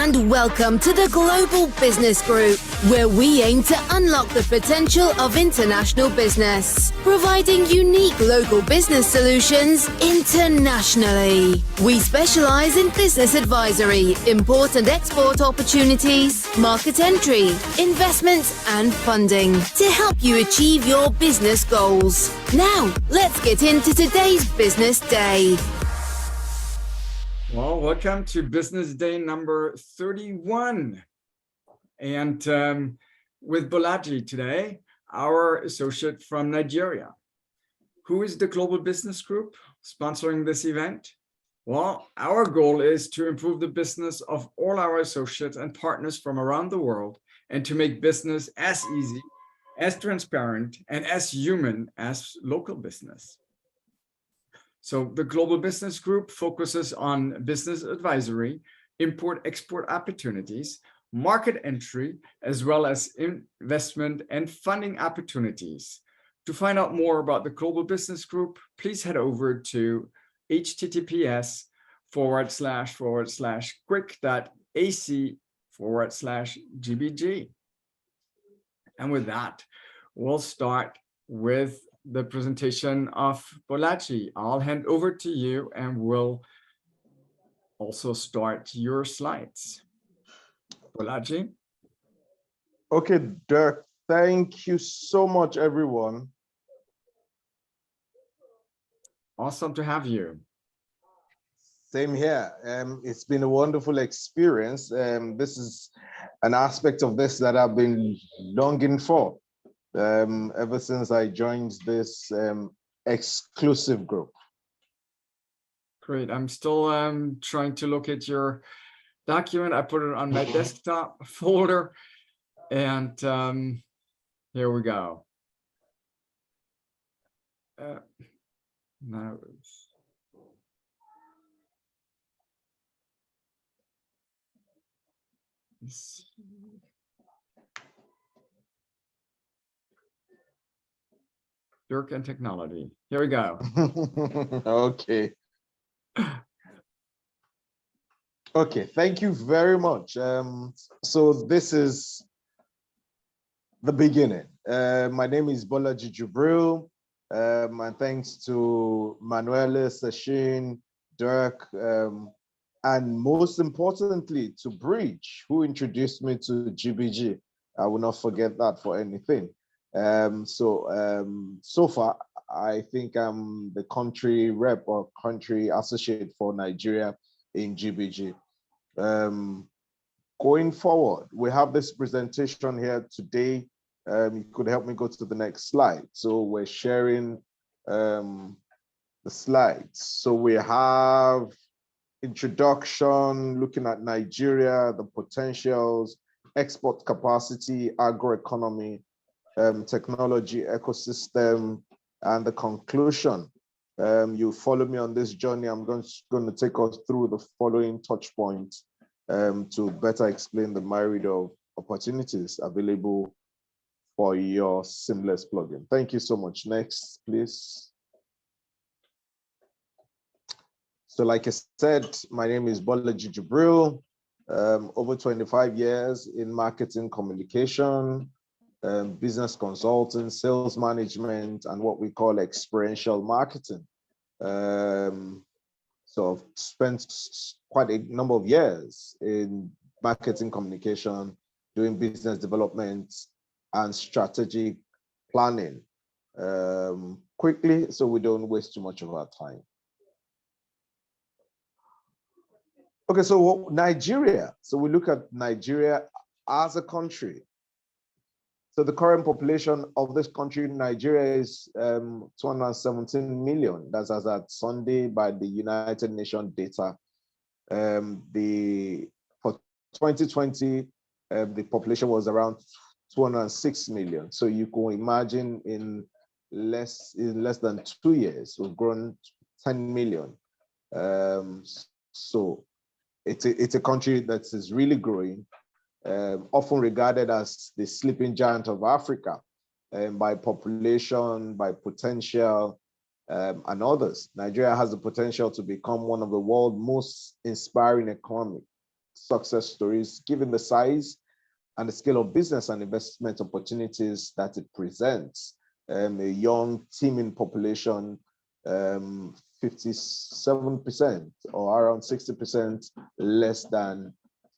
and welcome to the Global Business Group, where we aim to unlock the potential of international business, providing unique local business solutions internationally. We specialize in business advisory, import and export opportunities, market entry, investments, and funding to help you achieve your business goals. Now, let's get into today's business day. Well, welcome to Business Day number 31. And with Bolaji today, our associate from Nigeria. Who is the Global Business Group sponsoring this event? Well, our goal is to improve the business of all our associates and partners from around the world and to make business as easy, as transparent, and as human as local business. So the Global Business Group focuses on business advisory, import-export opportunities, market entry, as well as investment and funding opportunities. To find out more about the Global Business Group, please head over to https://quick.ac/GBG. And with that, we'll start with the presentation of Bolaji. I'll hand over to you and we'll also start your slides. Bolaji. Okay, Dirk, thank you so much, everyone. Awesome to have you. Same here. It's been a wonderful experience. This is an aspect of this that I've been longing for. Ever since I joined this exclusive group. Great. I'm still trying to locate your document. I put it on my desktop folder, and here we go. Now Dirk and technology. Here we go. Okay. Okay, thank you very much. So this is the beginning. My name is Bolaji Jubril. And thanks to Manuela, Sachin, Dirk, and most importantly to Bridge, who introduced me to GBG. I will not forget that for anything. So far, I think I'm the country rep or country associate for Nigeria in GBG. Going forward, we have this presentation here today. You could help me go to the next slide. So we're sharing the slides. So we have introduction, looking at Nigeria, the potentials, export capacity, agroeconomy, technology ecosystem, and the conclusion. You follow me on this journey. I'm going to take us through the following touch points to better explain the myriad of opportunities available for your seamless plugin. Thank you so much. Next, please. So like I said, my name is Bolaji Jubril. Over 25 years in marketing communication, business consulting, sales management, and what we call experiential marketing. So I've spent quite a number of years in marketing communication, doing business development and strategic planning. Quickly, so we don't waste too much of our time. Okay, so Nigeria. So we look at Nigeria as a country. So the current population of this country, Nigeria, is 217 million. That's as at Sunday by the United Nations data. For 2020, the population was around 206 million. So you can imagine in less than 2 years, we've grown 10 million. So it's a country that is really growing. Often regarded as the sleeping giant of Africa, by population, by potential, and others. Nigeria has the potential to become one of the world's most inspiring economies success stories, given the size and the scale of business and investment opportunities that it presents. A young teeming population, 57% or around 60% less than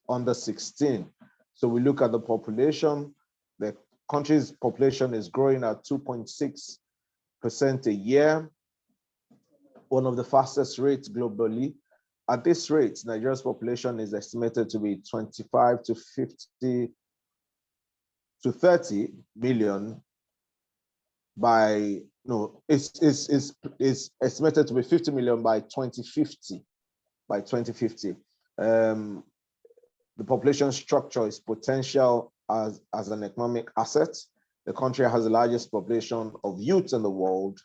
under 16. So we look at the population, the country's population is growing at 2.6% a year, one of the fastest rates globally. At this rate, Nigeria's population is estimated to be 25 to 50 to 30 million by, no, it's estimated to be 50 million by 2050. By 2050. The population structure is potential as an economic asset. The country has the largest population of youth in the world.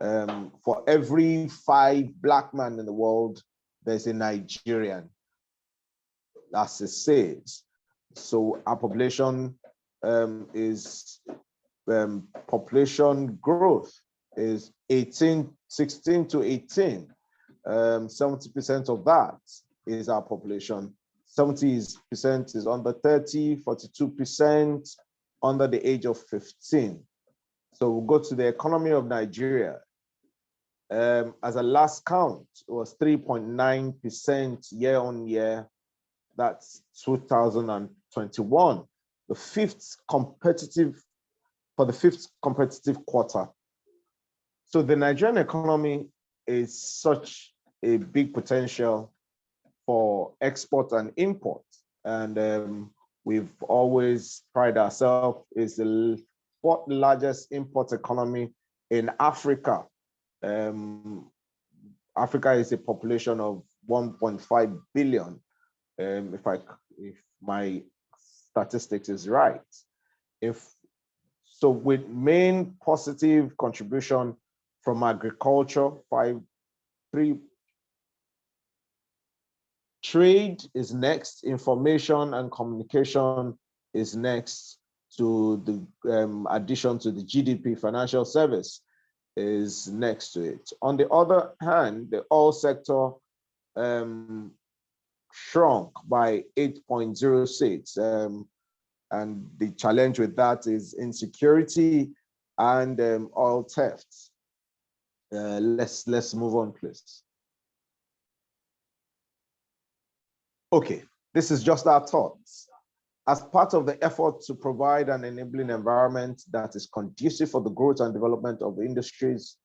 For every 5 Black men in the world, there's a Nigerian, as it says. So our population population growth is 16 to 18. 70% of that is our population. 70% is under 30, 42% under the age of 15. So we'll go to the economy of Nigeria. As a last count, it was 3.9% year on year. That's 2021, the fifth competitive quarter. So the Nigerian economy is such a big potential for export and import. And we've always prided ourselves as the 4th largest import economy in Africa. Africa is a population of 1.5 billion, if my statistics is right. So with main positive contribution from agriculture, 3. Trade is next, information and communication is next, to the addition to the GDP. Financial service is next to it. On the other hand, the oil sector shrunk by 8.06, and the challenge with that is insecurity and oil theft. Let's move on, please. Okay, this is just our thoughts. As part of the effort to provide an enabling environment that is conducive for the growth and development of the industries,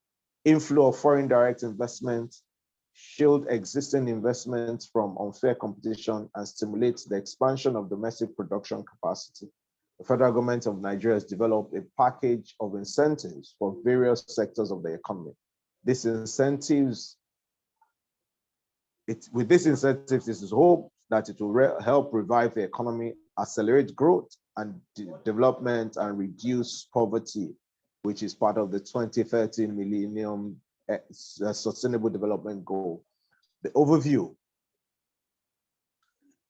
inflow of foreign direct investment, shield existing investments from unfair competition, and stimulate the expansion of domestic production capacity, the federal government of Nigeria has developed a package of incentives for various sectors of the economy. These incentives, with these incentives, it is hoped that it will help revive the economy, accelerate growth and development, and reduce poverty, which is part of the 2030 Millennium Sustainable Development Goal. The overview.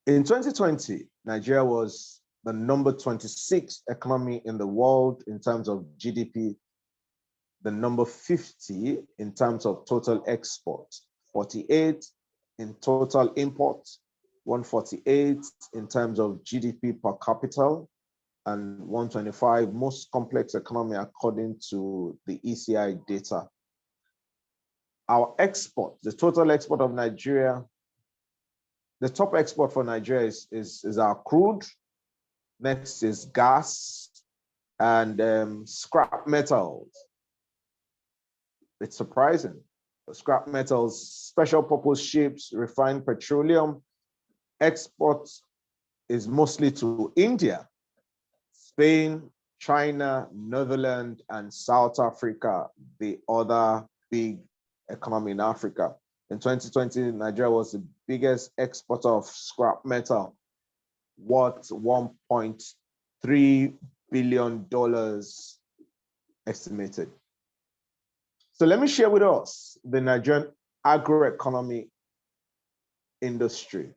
In 2020, Nigeria was the number 26 economy in the world in terms of GDP, the number 50 in terms of total export, 48 in total import, 148 in terms of GDP per capita, and 125 most complex economy according to the ECI data. Our export, the total export of Nigeria, the top export for Nigeria is our crude. Next is gas and scrap metals. It's surprising. Scrap metals, special purpose ships, refined petroleum. Export is mostly to India, Spain, China, Netherlands, and South Africa, the other big economy in Africa. In 2020, Nigeria was the biggest exporter of scrap metal, worth $1.3 billion estimated. So let me share with us the Nigerian agroeconomy industry,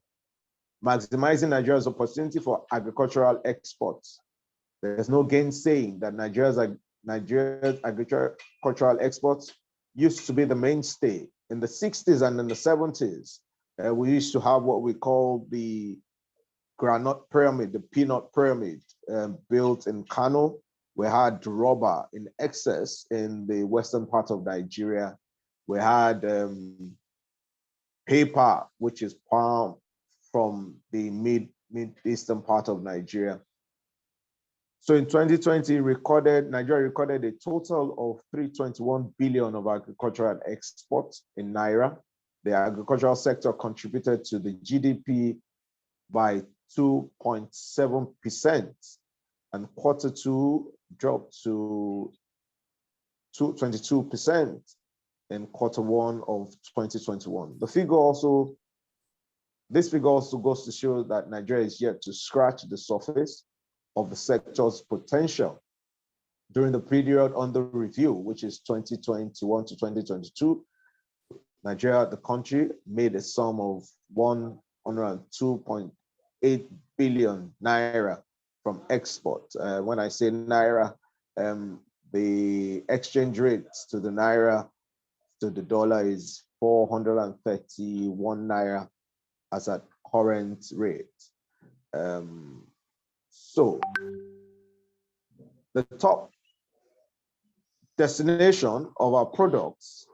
maximizing Nigeria's opportunity for agricultural exports. There's no gainsaying that Nigeria's agricultural exports used to be the mainstay. In the 60s and in the 70s, we used to have what we call the granite pyramid, the peanut pyramid, built in Kano. We had rubber in excess in the western part of Nigeria. We had paper, which is palm, from the mid-eastern part of Nigeria. So in 2020, Nigeria recorded a total of 321 billion of agricultural exports in Naira. The agricultural sector contributed to the GDP by 2.7%, and quarter two dropped to 22% in quarter one of 2021. This figure also goes to show that Nigeria is yet to scratch the surface of the sector's potential. During the period under review, which is 2021 to 2022, Nigeria, the country, made a sum of 102.8 billion naira from export. When I say naira, the exchange rate to the naira to the dollar is 431 naira as at current rate. So the top destination of our products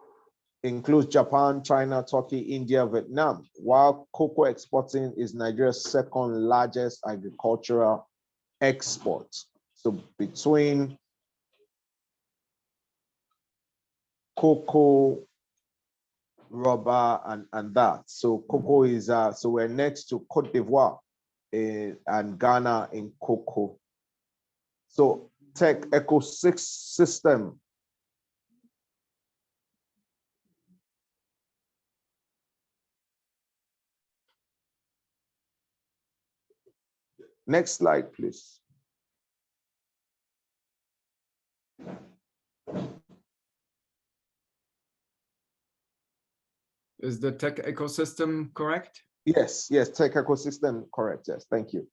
includes Japan, China, Turkey, India, Vietnam, while cocoa exporting is Nigeria's second largest agricultural export. So between cocoa, rubber, and that. So cocoa is, so we're next to Cote d'Ivoire and Ghana in cocoa. So tech ecosystem. Next slide, please. Is the tech ecosystem correct? Yes, tech ecosystem, correct, yes, thank you.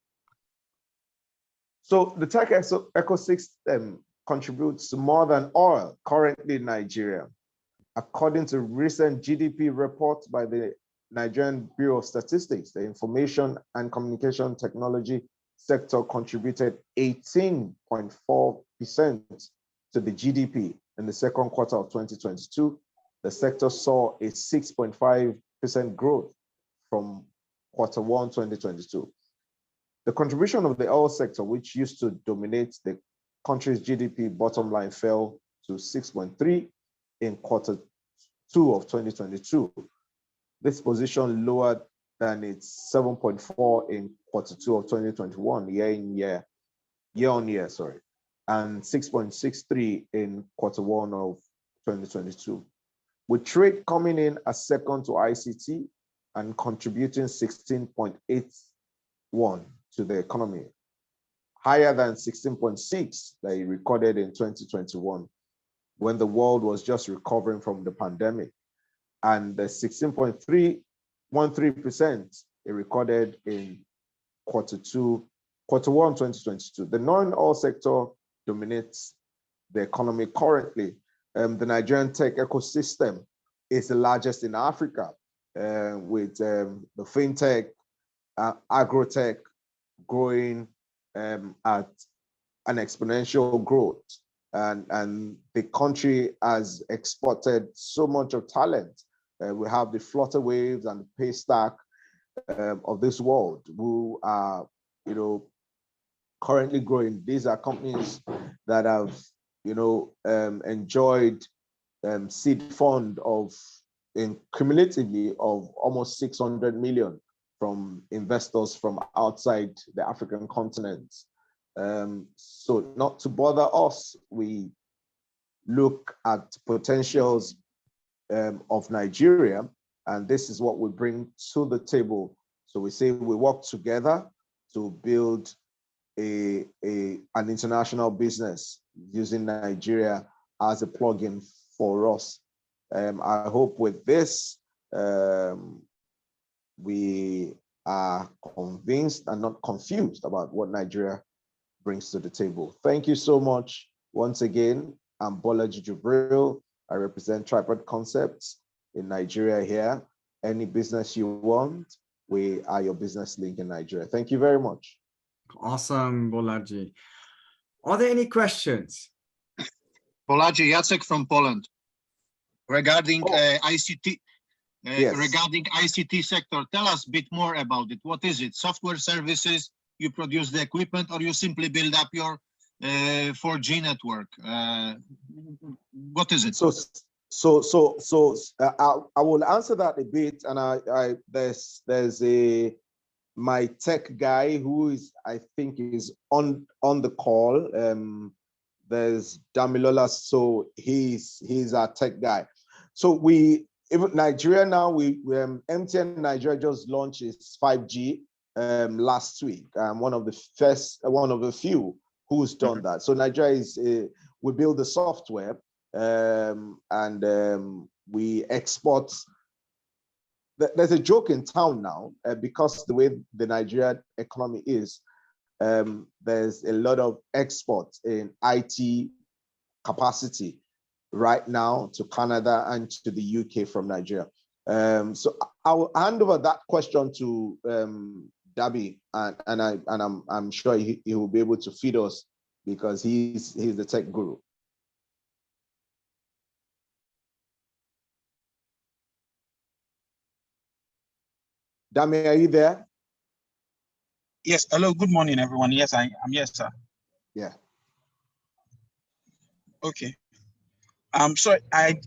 So the tech ecosystem contributes more than oil currently in Nigeria. According to recent GDP reports by the Nigerian Bureau of Statistics, the information and communication technology sector contributed 18.4% to the GDP in the second quarter of 2022. The sector saw a 6.5% growth from quarter one 2022. The contribution of the oil sector, which used to dominate the country's GDP bottom line, fell to 6.3 in quarter two of 2022. This position lowered than its 7.4 in quarter two of 2021, year on year, and 6.63 in quarter one of 2022. With trade coming in as second to ICT and contributing 16.81 to the economy, higher than 16.6 that he recorded in 2021, when the world was just recovering from the pandemic, and the 16.313% it recorded in quarter one 2022. The non-oil sector dominates the economy currently. The Nigerian tech ecosystem is the largest in Africa, with the fintech, agrotech growing at an exponential growth. And the country has exported so much of talent. We have the Flutterwaves and the Paystack of this world who are, currently growing. These are companies that have, enjoyed seed fund of cumulatively of almost 600 million from investors from outside the African continent. So not to bother us, we look at potentials of Nigeria, and this is what we bring to the table. So we say we work together to build an international business using Nigeria as a plugin for us. I hope with this, we are convinced and not confused about what Nigeria brings to the table. Thank you so much. Once again, I'm Bolaji Jubril. I represent Tripod Concepts in Nigeria here. Any business you want, we are your business link in Nigeria. Thank you very much. Awesome, Bolaji. Are there any questions? Bolaji, Jacek from Poland. Regarding ICT, Yes. regarding ICT sector, tell us a bit more about it. What is it? Software services, you produce the equipment, or you simply build up your 4G network? What is it? I will answer that a bit, and there's my tech guy who is, I think, is on the call. There's Damilola, so he's our tech guy. So even Nigeria now, MTN Nigeria just launched its 5G last week. One of the few who's done that. So Nigeria we build the software and we export. There's a joke in town now because the way the Nigerian economy is, there's a lot of exports in IT capacity right now to Canada and to the UK from Nigeria. So I will hand over that question to Dabi, and I'm sure he will be able to feed us because he's the tech guru. Dami, are you there? Yes. Hello. Good morning, everyone. Yes, I am. Yes, sir. Yeah. Okay. So I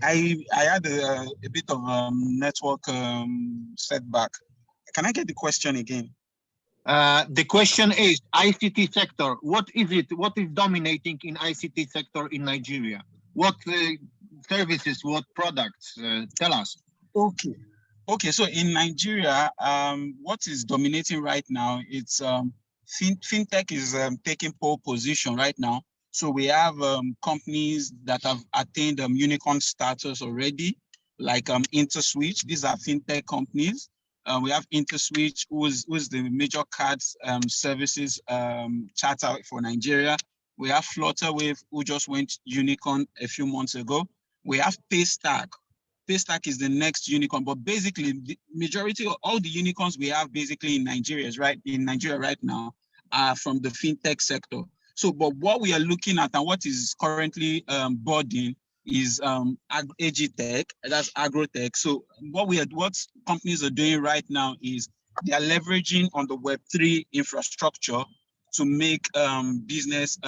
had a bit of network setback. Can I get the question again? The question is ICT sector. What is it? What is dominating in ICT sector in Nigeria? What services? What products? Tell us. Okay. Okay. So in Nigeria, what is dominating right now? It's fintech is taking pole position right now. So we have companies that have attained unicorn status already, like InterSwitch. These are fintech companies. We have InterSwitch, who's the major cards services charter for Nigeria. We have Flutterwave, who just went unicorn a few months ago. We have Paystack. Paystack is the next unicorn, but basically the majority of all the unicorns we have basically in Nigeria right now are from the fintech sector. So, but what we are looking at and what is currently boarding is agitech, that's agrotech. So what companies are doing right now is they are leveraging on the Web3 infrastructure to make business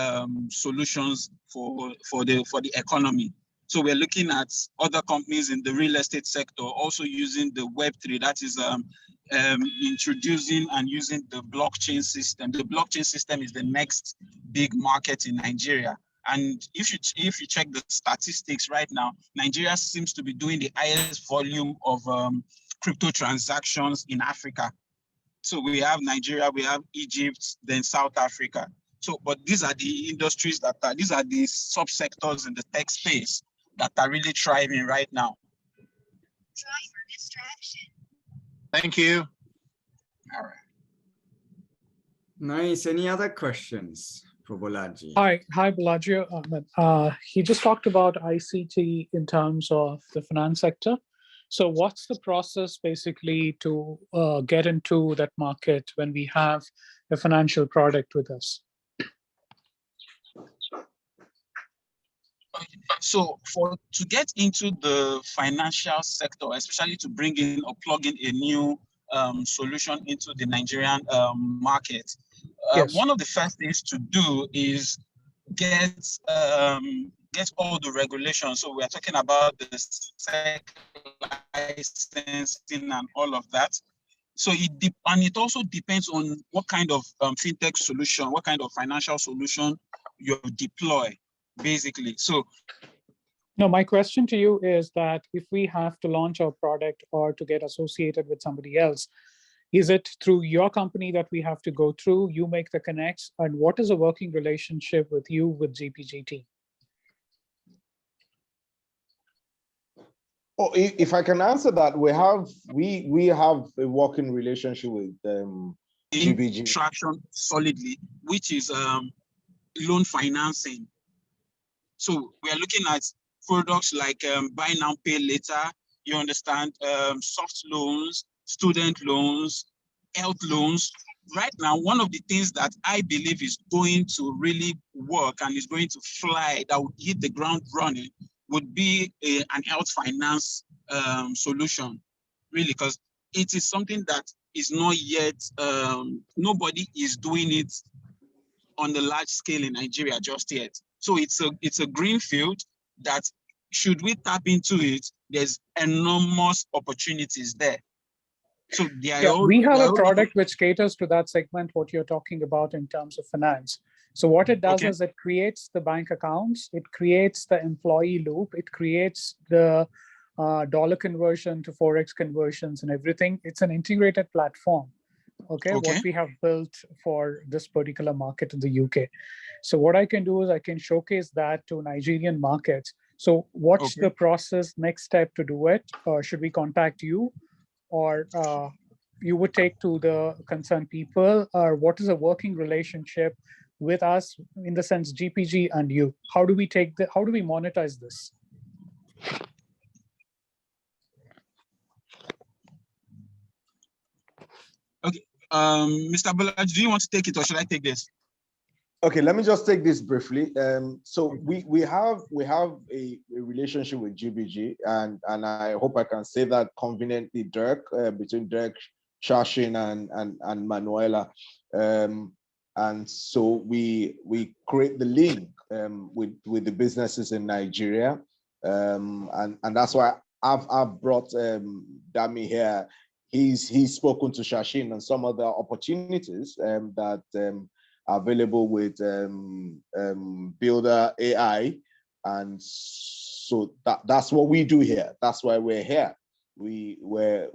solutions for the economy. So we're looking at other companies in the real estate sector also using the Web3, that is introducing and using the blockchain system. The blockchain system is the next big market in Nigeria. And if you check the statistics right now, Nigeria seems to be doing the highest volume of crypto transactions in Africa. So we have Nigeria, we have Egypt, then South Africa. So, but these are the industries these are the subsectors in the tech space that are really thriving right now. Driver distraction. Thank you. All right. Nice. Any other questions for Bolaji? Hi, Bolaji. He just talked about ICT in terms of the finance sector. So what's the process basically to get into that market when we have a financial product with us? So to get into the financial sector, especially to bring in or plug in a new solution into the Nigerian market, Yes. One of the first things to do is get all the regulations. So we are talking about the SEC licensing and all of that. So it also depends on what kind of fintech solution, what kind of financial solution you deploy, basically. So no, my question to you is that if we have to launch our product or to get associated with somebody else, is it through your company that we have to go through? You make the connects, and what is a working relationship with you with GPGT? Oh, if I can answer that, we have a working relationship with GPG. Traction solidly, which is loan financing. So we are looking at products like buy now, pay later. You understand, soft loans, student loans, health loans. Right now, one of the things that I believe is going to really work and is going to fly, that would hit the ground running, would be an health finance solution, really, because it is something that is not yet, nobody is doing it on the large scale in Nigeria just yet. So it's a green field that, should we tap into it, there's enormous opportunities there. So we have a product which caters to that segment, what you're talking about in terms of finance. So what it does is it creates the bank accounts, it creates the employee loop, it creates the dollar conversion to Forex conversions and everything. It's an integrated platform, what we have built for this particular market in the UK. So what I can do is I can showcase that to Nigerian markets. So what's the process, next step to do it? Should we contact you? Or you would take to the concerned people, or what is a working relationship with us, in the sense GPG and you? How do we monetize this? Okay, Mr. Bolaji, do you want to take it or should I take this? Okay, let me just take this briefly. So we have a relationship with GBG, and I hope I can say that conveniently, Dirk, between Dirk, Shashin, and Manuela. And so we create the link with the businesses in Nigeria, and that's why I've brought Dami here. He's spoken to Shashin on some other opportunities that available with Builder AI, and so that's what we do here. That's why we're here. We're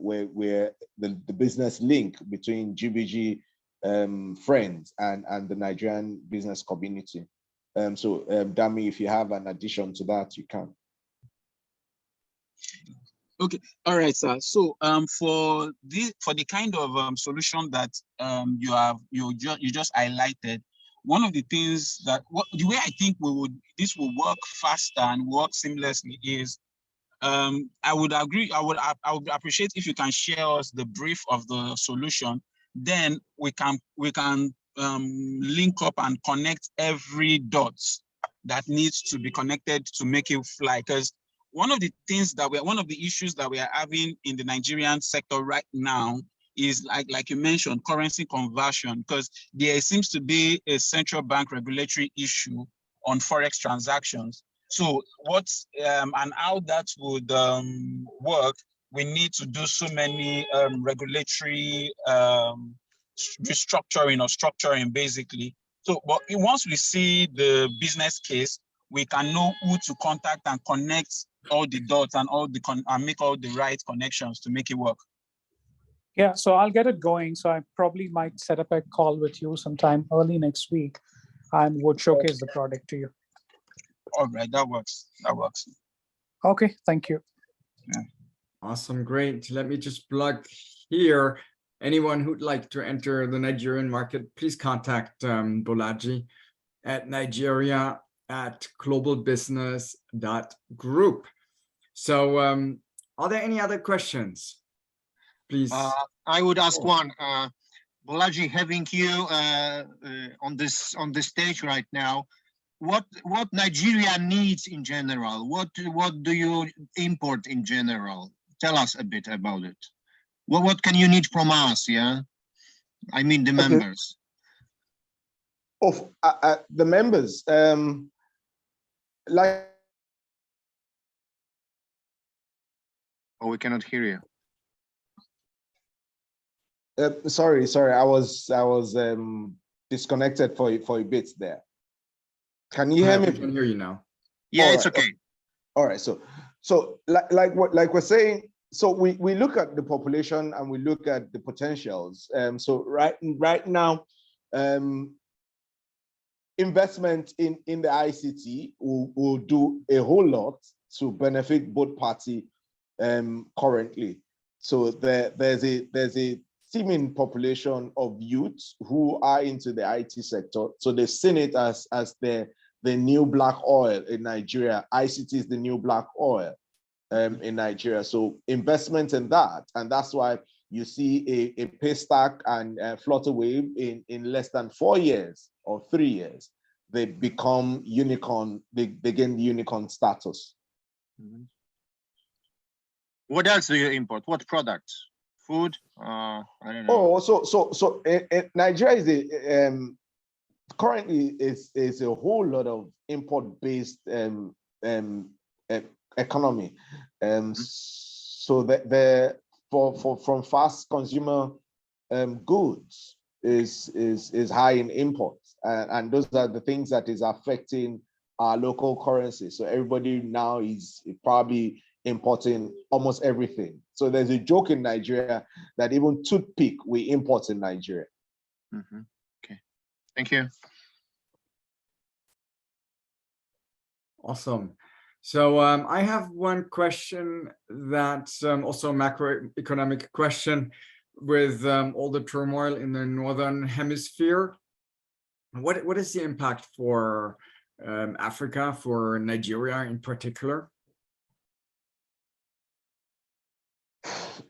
the business link between GBG friends and the Nigerian business community. So Dami, if you have an addition to that, you can. Okay, all right, sir. So for the kind of solution that you just highlighted, one of the things that the way I think this will work faster and work seamlessly is, I would agree. I would appreciate if you can share us the brief of the solution. Then we can link up and connect every dot that needs to be connected to make it fly. Because one of the issues that we are having in the Nigerian sector right now is, like you mentioned, currency conversion, because there seems to be a central bank regulatory issue on Forex transactions. So and how that would work, we need to do so many regulatory restructuring or structuring, basically. So, but once we see the business case, we can know who to contact and connect all the dots and make all the right connections to make it work. Yeah, so I'll get it going. So I probably might set up a call with you sometime early next week and would showcase the product to you. All right, that works. That works. Okay, thank you. Yeah. Awesome, great. Let me just plug here. Anyone who'd like to enter the Nigerian market, please contact Bolaji at Nigeria at globalbusiness.group. So are there any other questions? Please. I would ask one. Bolaji, having you on this stage right now, what Nigeria needs in general? What do you import in general? Tell us a bit about it. What can you need from us? Yeah, I mean the members. Of the members, like. Oh, we cannot hear you. Sorry, I was disconnected for a bit there. Can you hear me? I can hear you now. Yeah, All it's right. okay. All right. So like we're saying, so we look at the population and we look at the potentials. So right now, investment in the ICT will do a whole lot to benefit both parties currently. So there's a teeming population of youths who are into the IT sector. So they've seen it as the new black oil in Nigeria. ICT is the new black oil in Nigeria. So investment in that, and that's why you see a Paystack and Flutterwave in less than 4 years or 3 years, they become unicorn, they gain unicorn status. Mm-hmm. What else do you import? What products? Food? I don't know. Oh, so Nigeria is currently is a whole lot of import-based economy. So that from fast consumer goods is high in imports, and those are the things that is affecting our local currency. So everybody now is probably importing almost everything. So there's a joke in Nigeria that even toothpick we import in Nigeria. Mm-hmm. Okay, thank you. Awesome. So I have one question that's also a macroeconomic question with all the turmoil in the Northern Hemisphere. What is the impact for Africa, for Nigeria in particular?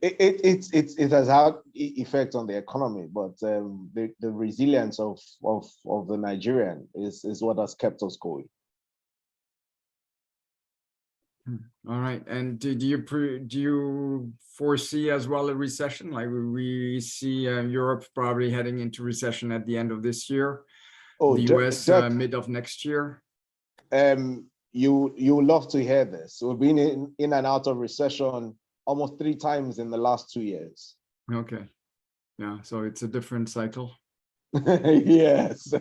It has had effect on the economy, but the resilience of the Nigerian is what has kept us going. All right, and do you foresee as well a recession? Like we see Europe probably heading into recession at the end of this year, the US mid of next year. You love to hear this. We've been in and out of recession almost 3 times in the last 2 years. Okay, yeah, so it's a different cycle. Yes.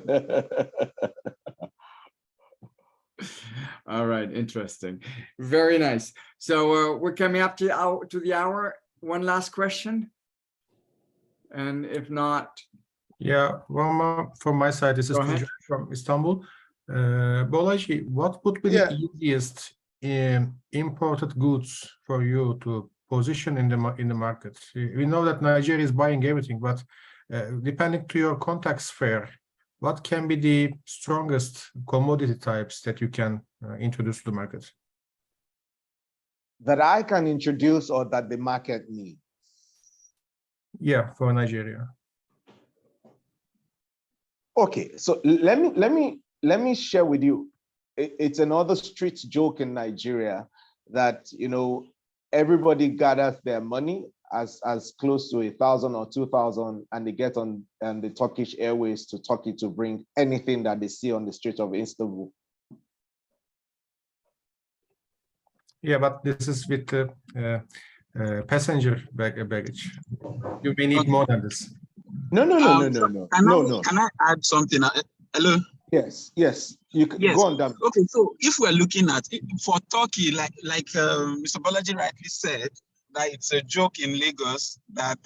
All right, interesting. Very nice. So we're coming up to the hour. One last question. And if not, yeah, one more from my side. This is Tunca from Istanbul. Bolaji, what would be the easiest imported goods for you to position in the market? We know that Nigeria is buying everything, but depending to your contact sphere, what can be the strongest commodity types that you can introduce to the market? That I can introduce or that the market needs? Yeah, for Nigeria. Okay, so let me share with you. It's another street joke in Nigeria that, you know, everybody gathers their money as close to 1,000 or 2,000, and they get on the Turkish Airways to Turkey to bring anything that they see on the street of Istanbul. Yeah, but this is with the passenger baggage. You may need more than this. No. Can I add something? Hello? Yes. You can go on, Dan. Okay, so if we're looking at it, for Turkey, like Mr. Bolaji rightly said, that it's a joke in Lagos that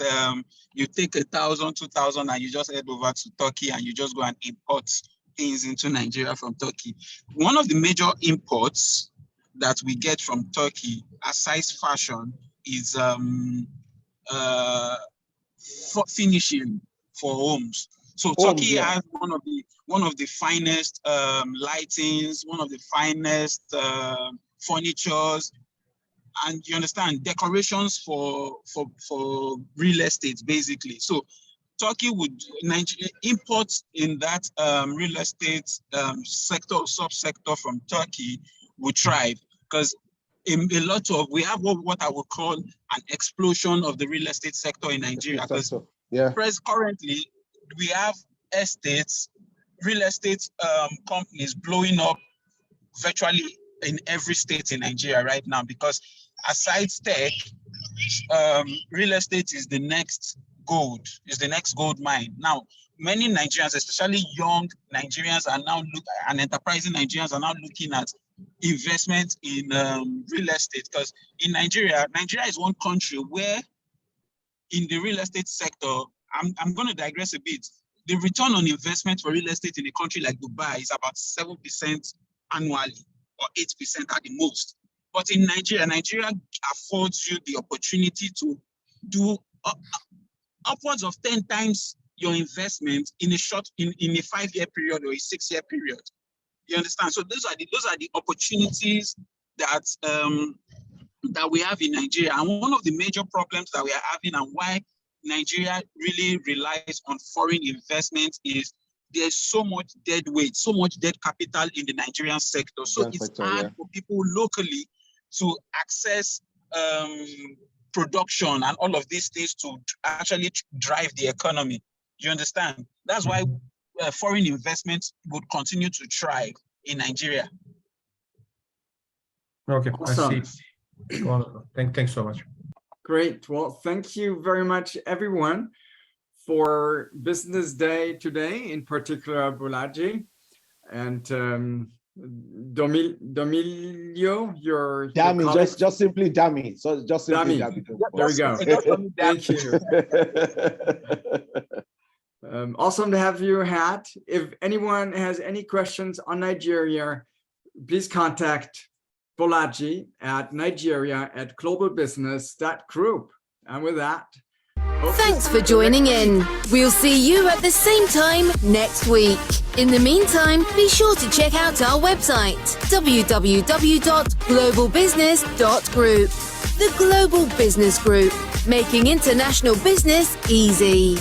you take 1,000, 2,000 and you just head over to Turkey and you just go and import things into Nigeria from Turkey. One of the major imports that we get from Turkey, aside fashion, is finishing for homes. So Turkey has one of the finest lightings, one of the finest furnitures, and you understand, decorations for real estate, basically. So Turkey would import in that real estate subsector from Turkey would thrive, because in a lot of, we have what I would call an explosion of the real estate sector in Nigeria. Because currently we have real estate companies blowing up virtually in every state in Nigeria right now, because aside tech, real estate is the next gold mine. Now, many Nigerians, especially young Nigerians, and enterprising Nigerians are now looking at investment in real estate, because in Nigeria is one country where in the real estate sector, I'm going to digress a bit. The return on investment for real estate in a country like Dubai is about 7% annually, or 8% at the most. But in Nigeria affords you the opportunity to do upwards of 10 times your investment in a 5-year period or a 6-year period. You understand? So those are the opportunities that we have in Nigeria. And one of the major problems that we are having, and why Nigeria really relies on foreign investment is there's so much dead weight, so much dead capital in the Nigerian sector. So it's hard for people locally to access production and all of these things to actually drive the economy. Do you understand? That's why foreign investment would continue to thrive in Nigeria. Okay, Awesome. I see. Wonderful. Thanks so much. Great. Well, thank you very much, everyone, for Business Day today, in particular, Bolaji and Domilio, your Dami, just simply Dami. So just simply Dami. There we go. Thank you. Awesome to have you, Hat. If anyone has any questions on Nigeria, please contact Bolaji at nigeria@globalbusiness.group. And with that, thanks for joining in. We'll see you at the same time next week. In the meantime, be sure to check out our website, www.globalbusiness.group. The Global Business Group, making international business easy.